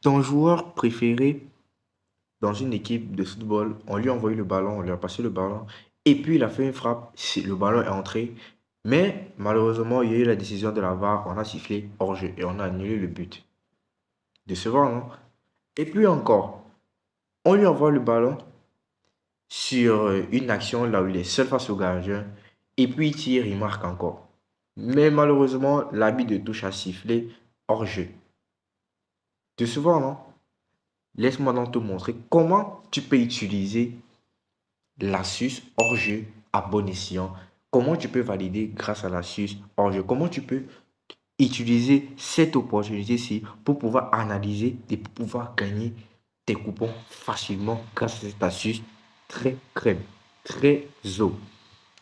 Ton joueur préféré dans une équipe de football, on lui a envoyé le ballon, on lui a passé le ballon, et puis il a fait une frappe, le ballon est entré, mais malheureusement, il y a eu la décision de la VAR, on a sifflé hors-jeu et on a annulé le but. Décevant, non? Et puis encore, on lui envoie le ballon sur une action là où il est seul face au gardien, et puis il tire, il marque encore. Mais malheureusement, l'arbitre de touche a sifflé hors-jeu. Décevant, non? Laisse-moi donc te montrer comment tu peux utiliser l'astuce hors-jeu à bon escient. Comment tu peux valider grâce à l'astuce hors-jeu. Comment tu peux utiliser cette opportunité-ci pour pouvoir analyser et pour pouvoir gagner tes coupons facilement grâce à cette astuce très crème, très eau.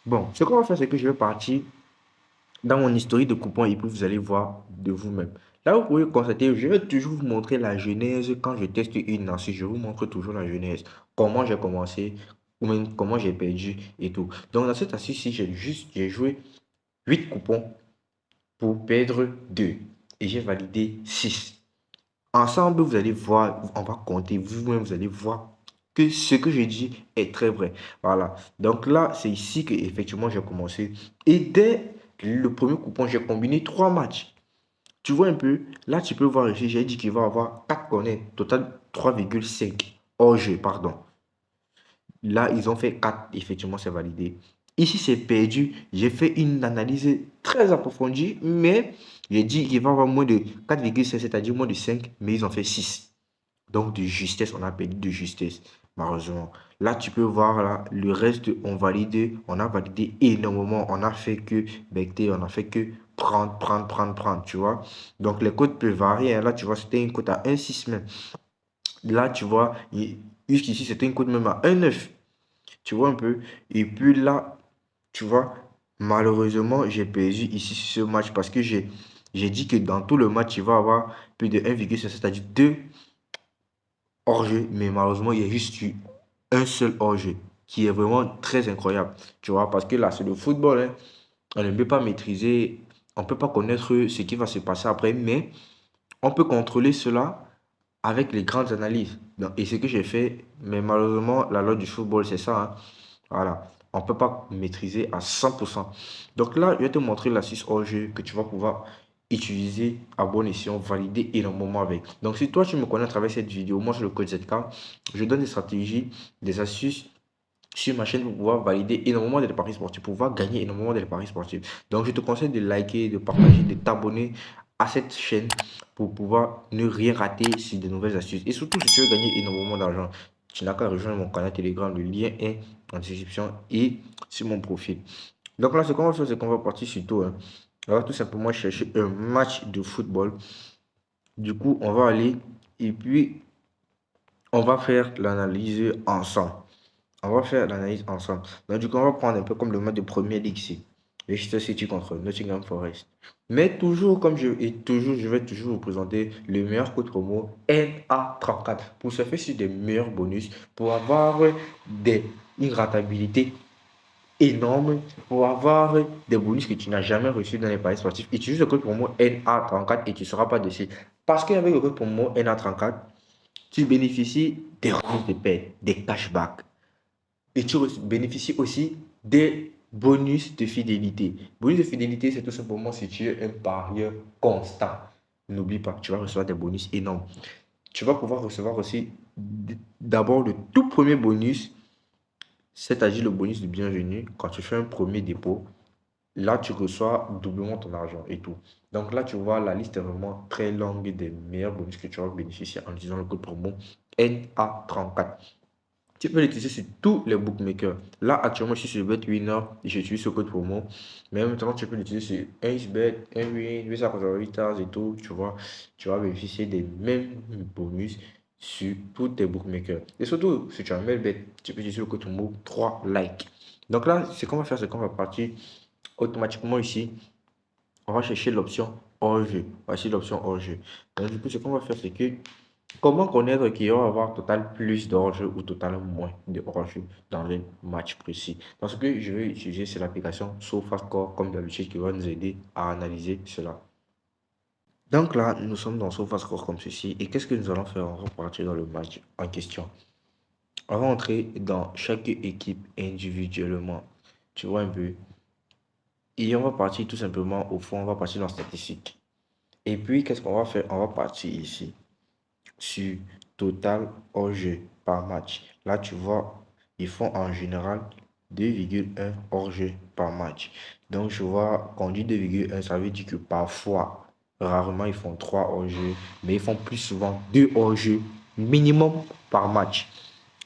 Bon, ce qu'on va faire, c'est que je vais partir dans mon historique de coupons et puis vous allez voir de vous-même. Là, vous pouvez constater, je vais toujours vous montrer la genèse quand je teste une astuce. Je vous montre toujours la genèse. Comment j'ai commencé, ou même comment j'ai perdu et tout. Donc, dans cette astuce-ci, j'ai joué 8 coupons pour perdre 2. Et j'ai validé 6. Ensemble, vous allez voir, on va compter, vous-même, vous allez voir que ce que je dis est très vrai. Voilà. Donc là, c'est ici que effectivement j'ai commencé. Et dès le premier coupon, j'ai combiné 3 matchs. Tu vois un peu, là, tu peux voir ici, j'ai dit qu'il va avoir 4 corners, total 3,5 hors jeu, pardon. Là, ils ont fait 4, effectivement, c'est validé. Ici, c'est perdu. J'ai fait une analyse très approfondie, mais j'ai dit qu'il va avoir moins de 4,5, c'est-à-dire moins de 5, mais ils ont fait 6. Donc, de justesse, on a perdu de justesse, malheureusement. Là, tu peux voir, là, le reste, on a validé énormément. On a fait que becter, on a fait que prendre, tu vois. Donc, les cotes peuvent varier, hein. Là, tu vois, c'était une cote à 1,6 même. Là, tu vois, jusqu'ici, c'était une cote même à 1,9. Tu vois un peu. Et puis là, tu vois, malheureusement, j'ai perdu ici sur ce match parce que j'ai dit que dans tout le match, il va y avoir plus de 1,5, c'est-à-dire 2 hors-jeu, mais malheureusement, il y a juste eu un seul hors-jeu qui est vraiment très incroyable. Tu vois, parce que là, c'est le football, hein. On ne peut pas maîtriser, on ne peut pas connaître ce qui va se passer après, mais on peut contrôler cela avec les grandes analyses. Donc, et ce que j'ai fait, mais malheureusement, la loi du football, c'est ça, hein. Voilà. On ne peut pas maîtriser à 100%. Donc là, je vais te montrer l'astuce hors-jeu que tu vas pouvoir utiliser à bon escient, valider énormément avec. Donc si toi, tu me connais à travers cette vidéo, moi, je le code ZK, je donne des stratégies, des astuces sur ma chaîne pour pouvoir valider énormément de paris sportifs, pour pouvoir gagner énormément de paris sportifs. Donc je te conseille de liker, de partager, de t'abonner à cette chaîne pour pouvoir ne rien rater sur de nouvelles astuces. Et surtout, si tu veux gagner énormément d'argent, tu n'as qu'à rejoindre mon canal Telegram. Le lien est en description et sur mon profil. Donc là, ce qu'on va faire, c'est qu'on va partir sur tout, hein. On va tout simplement chercher un match de football. Du coup, on va aller et puis on va faire l'analyse ensemble. On va faire l'analyse ensemble. Donc, du coup, on va prendre un peu comme le match de Premier League ici. Leicester City contre Nottingham Forest. Mais toujours, je vais toujours vous présenter le meilleur code promo NA34 pour se faire sur des meilleurs bonus, pour avoir des, une rentabilité énorme, pour avoir des bonus que tu n'as jamais reçus dans les paris sportifs. Utilise le code promo NA34 et tu ne seras pas dessus. Parce qu'avec le code promo NA34, tu bénéficies des revenus de paie, des cashbacks. Et tu bénéficies aussi des bonus de fidélité. Bonus de fidélité, c'est tout simplement si tu es un parieur constant. N'oublie pas, tu vas recevoir des bonus énormes. Tu vas pouvoir recevoir aussi d'abord le tout premier bonus, c'est-à-dire le bonus de bienvenue. Quand tu fais un premier dépôt, là, tu reçois doublement ton argent et tout. Donc là, tu vois, la liste est vraiment très longue des meilleurs bonus que tu vas bénéficier en utilisant le code promo NA34. Tu peux l'utiliser sur tous les bookmakers. Là, actuellement, je suis sur BetWinner et j'utilise ce code promo. Mais maintenant, tu peux l'utiliser sur AceBet, Nwin, Visa Conservitas et tout. Tu vois, tu vas bénéficier des mêmes bonus sur tous tes bookmakers. Et surtout, si tu as un Melbet, tu peux utiliser le code promo 3 likes. Donc là, ce qu'on va faire, c'est qu'on va partir automatiquement ici. On va chercher l'option hors-jeu. Voici l'option hors-jeu. Donc, du coup, ce qu'on va faire, c'est que comment connaître qu'il va y avoir total plus d'hors-jeu ou total moins de hors-jeu dans un match précis? Parce que je vais utiliser, c'est l'application SofaScore comme d'habitude qui va nous aider à analyser cela. Donc là, nous sommes dans SofaScore comme ceci. Et qu'est-ce que nous allons faire? On va partir dans le match en question. On va entrer dans chaque équipe individuellement. Tu vois un peu. Et on va partir tout simplement au fond, on va partir dans statistique. Et puis, qu'est-ce qu'on va faire? On va partir ici sur total hors-jeu par match. Là, tu vois, ils font en général 2,1 hors-jeu par match. Donc, je vois, quand on dit 2,1, ça veut dire que parfois, rarement, ils font 3 hors-jeu, mais ils font plus souvent 2 hors-jeu minimum par match.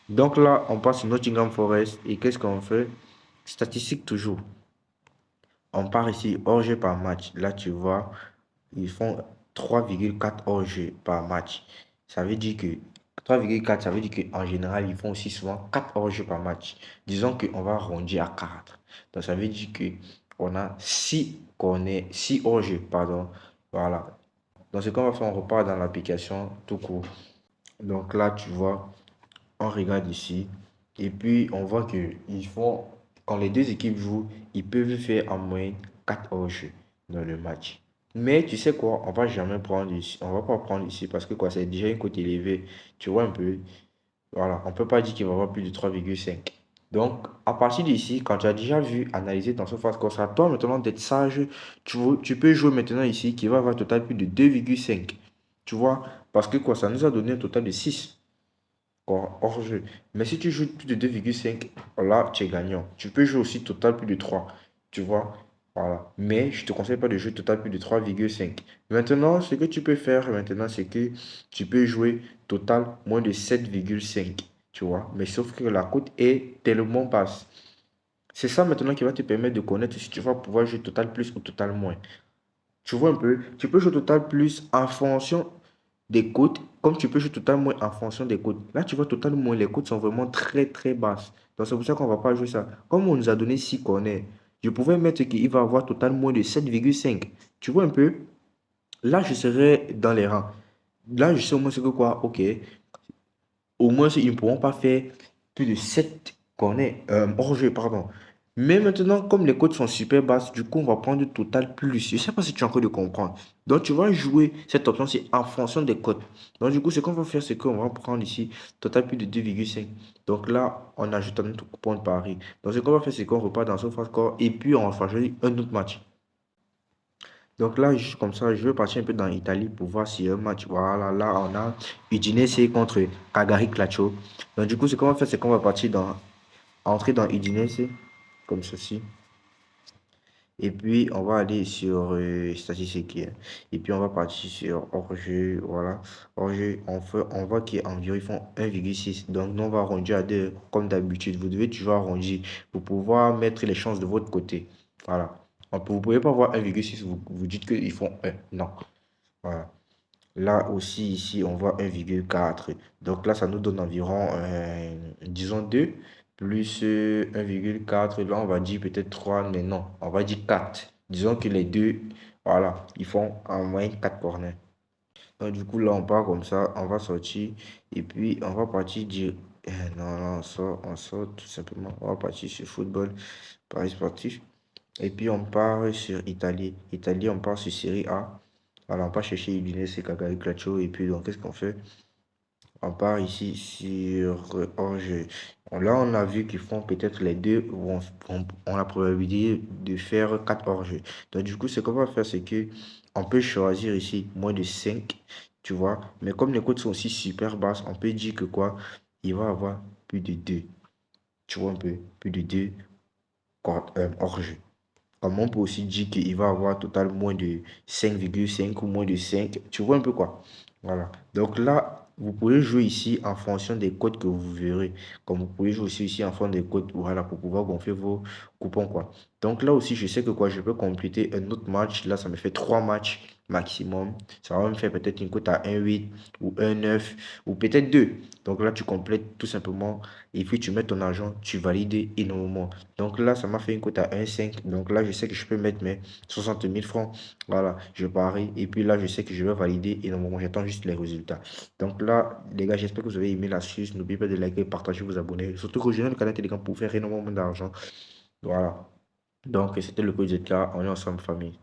Donc là, on passe sur Nottingham Forest et qu'est-ce qu'on fait? Statistique toujours. On part ici hors-jeu par match. Là, tu vois, ils font 3,4 hors-jeu par match. Ça veut dire que 3,4, ça veut dire qu'en général, ils font aussi souvent 4 hors-jeu par match. Disons qu'on va arrondir à 4. Donc, ça veut dire qu'on a 6 hors-jeu, pardon. Voilà. Donc, ce qu'on va faire, on repart dans l'application tout court. Donc là, tu vois, on regarde ici. Et puis, on voit que ils font, quand les deux équipes jouent, ils peuvent faire en moyenne 4 hors-jeu dans le match. Mais tu sais quoi, on va jamais prendre ici. On va pas prendre ici parce que quoi, c'est déjà une cote élevée. Tu vois un peu. Voilà, on peut pas dire qu'il va y avoir plus de 3,5. Donc, à partir d'ici, quand tu as déjà vu, analyser ton surface score, c'est à toi maintenant d'être sage. Tu peux jouer maintenant ici qui va avoir un total plus de 2,5. Tu vois, parce que quoi, ça nous a donné un total de 6 hors jeu. Mais si tu joues plus de 2,5, là, tu es gagnant. Tu peux jouer aussi total plus de 3. Tu vois? Voilà. Mais je ne te conseille pas de jouer total plus de 3,5. Maintenant, ce que tu peux faire maintenant, c'est que tu peux jouer total moins de 7,5. Tu vois? Mais sauf que la cote est tellement basse. C'est ça maintenant qui va te permettre de connaître si tu vas pouvoir jouer total plus ou total moins. Tu vois un peu? Tu peux jouer total plus en fonction des cotes, comme tu peux jouer total moins en fonction des cotes. Là, tu vois total moins, les cotes sont vraiment très très basses. Donc, c'est pour ça qu'on ne va pas jouer ça. Comme on nous a donné 6 corners, je pouvais mettre qu'il va avoir total moins de 7,5. Tu vois un peu? Là, je serai dans les rangs. Là, je sais au moins ce que quoi, ok. Au moins, ils ne pourront pas faire plus de 7 corners, hors jeu, pardon. Mais maintenant, comme les cotes sont super basses, du coup, on va prendre total plus. Je ne sais pas si tu es en train de comprendre. Donc, tu vas jouer cette option-ci en fonction des cotes. Donc, du coup, ce qu'on va faire, c'est qu'on va prendre ici total plus de 2,5. Donc là, on ajoute un autre coupon de pari. Donc, ce qu'on va faire, c'est qu'on repart dans SofaScore et puis on va choisir un autre match. Donc là, juste comme ça, je vais partir un peu dans l'Italie pour voir si un match. Voilà, là, on a Udinese contre Cagliari Calcio. Donc du coup, ce qu'on va faire, c'est qu'on va partir entrer dans Udinese, comme ceci. Et puis, on va aller sur statistiques. Et puis, on va partir sur hors-jeu. Voilà. Hors-jeu, on voit qu'environ, ils font 1,6. Donc, nous, on va arrondir à 2, comme d'habitude. Vous devez toujours arrondir pour pouvoir mettre les chances de votre côté. Voilà. Vous ne pouvez pas voir 1,6, vous dites qu'ils font 1. Non. Voilà. Là aussi, ici, on voit 1,4. Donc là, ça nous donne environ, disons 2 plus 1,4. Là, on va dire peut-être 3, mais non, on va dire 4. Disons que les deux, voilà, ils font en moyenne 4 corners. Donc du coup, là, on part comme ça, on va sortir et puis on va partir dire, non, non, on sort tout simplement. On va partir sur football, paris sportif. Et puis on part sur Italie. Italie, on part sur Série A. Alors, on part chercher Udinese, Cagliari, Calcio. Et puis, donc, qu'est-ce qu'on fait? On part ici sur hors-jeu. Là, on a vu qu'ils font peut-être les deux ont la probabilité de faire 4 hors-jeu. Donc, du coup, ce qu'on va faire, c'est que on peut choisir ici moins de 5, tu vois. Mais comme les cotes sont aussi super basses, on peut dire que quoi? Il va avoir plus de 2. Tu vois un peu? Plus de 2 hors-jeu. Comme on peut aussi dire qu'il va avoir total moins de 5,5 ou moins de 5. Tu vois un peu quoi? Voilà. Donc là, vous pouvez jouer ici en fonction des codes que vous verrez. Comme vous pouvez jouer aussi ici en fonction des codes, voilà, pour pouvoir gonfler vos coupons, quoi. Donc là aussi, je sais que quoi, je peux compléter un autre match. Là, ça me fait 3 matchs maximum. Ça va me faire peut-être une cote à 1,8 ou 1,9 ou peut-être 2. Donc là, tu complètes tout simplement et puis tu mets ton argent, tu valides énormément. Donc là, ça m'a fait une cote à 1,5. Donc là, je sais que je peux mettre mes 60 000 francs. Voilà, je parie. Et puis là, je sais que je vais valider énormément. J'attends juste les résultats. Donc là, les gars, j'espère que vous avez aimé l'astuce. N'oubliez pas de liker, partager, vous abonner. Surtout rejoignez le canal Telegram pour faire énormément d'argent. Voilà. Donc, c'était le coup d'être là. On est ensemble, famille.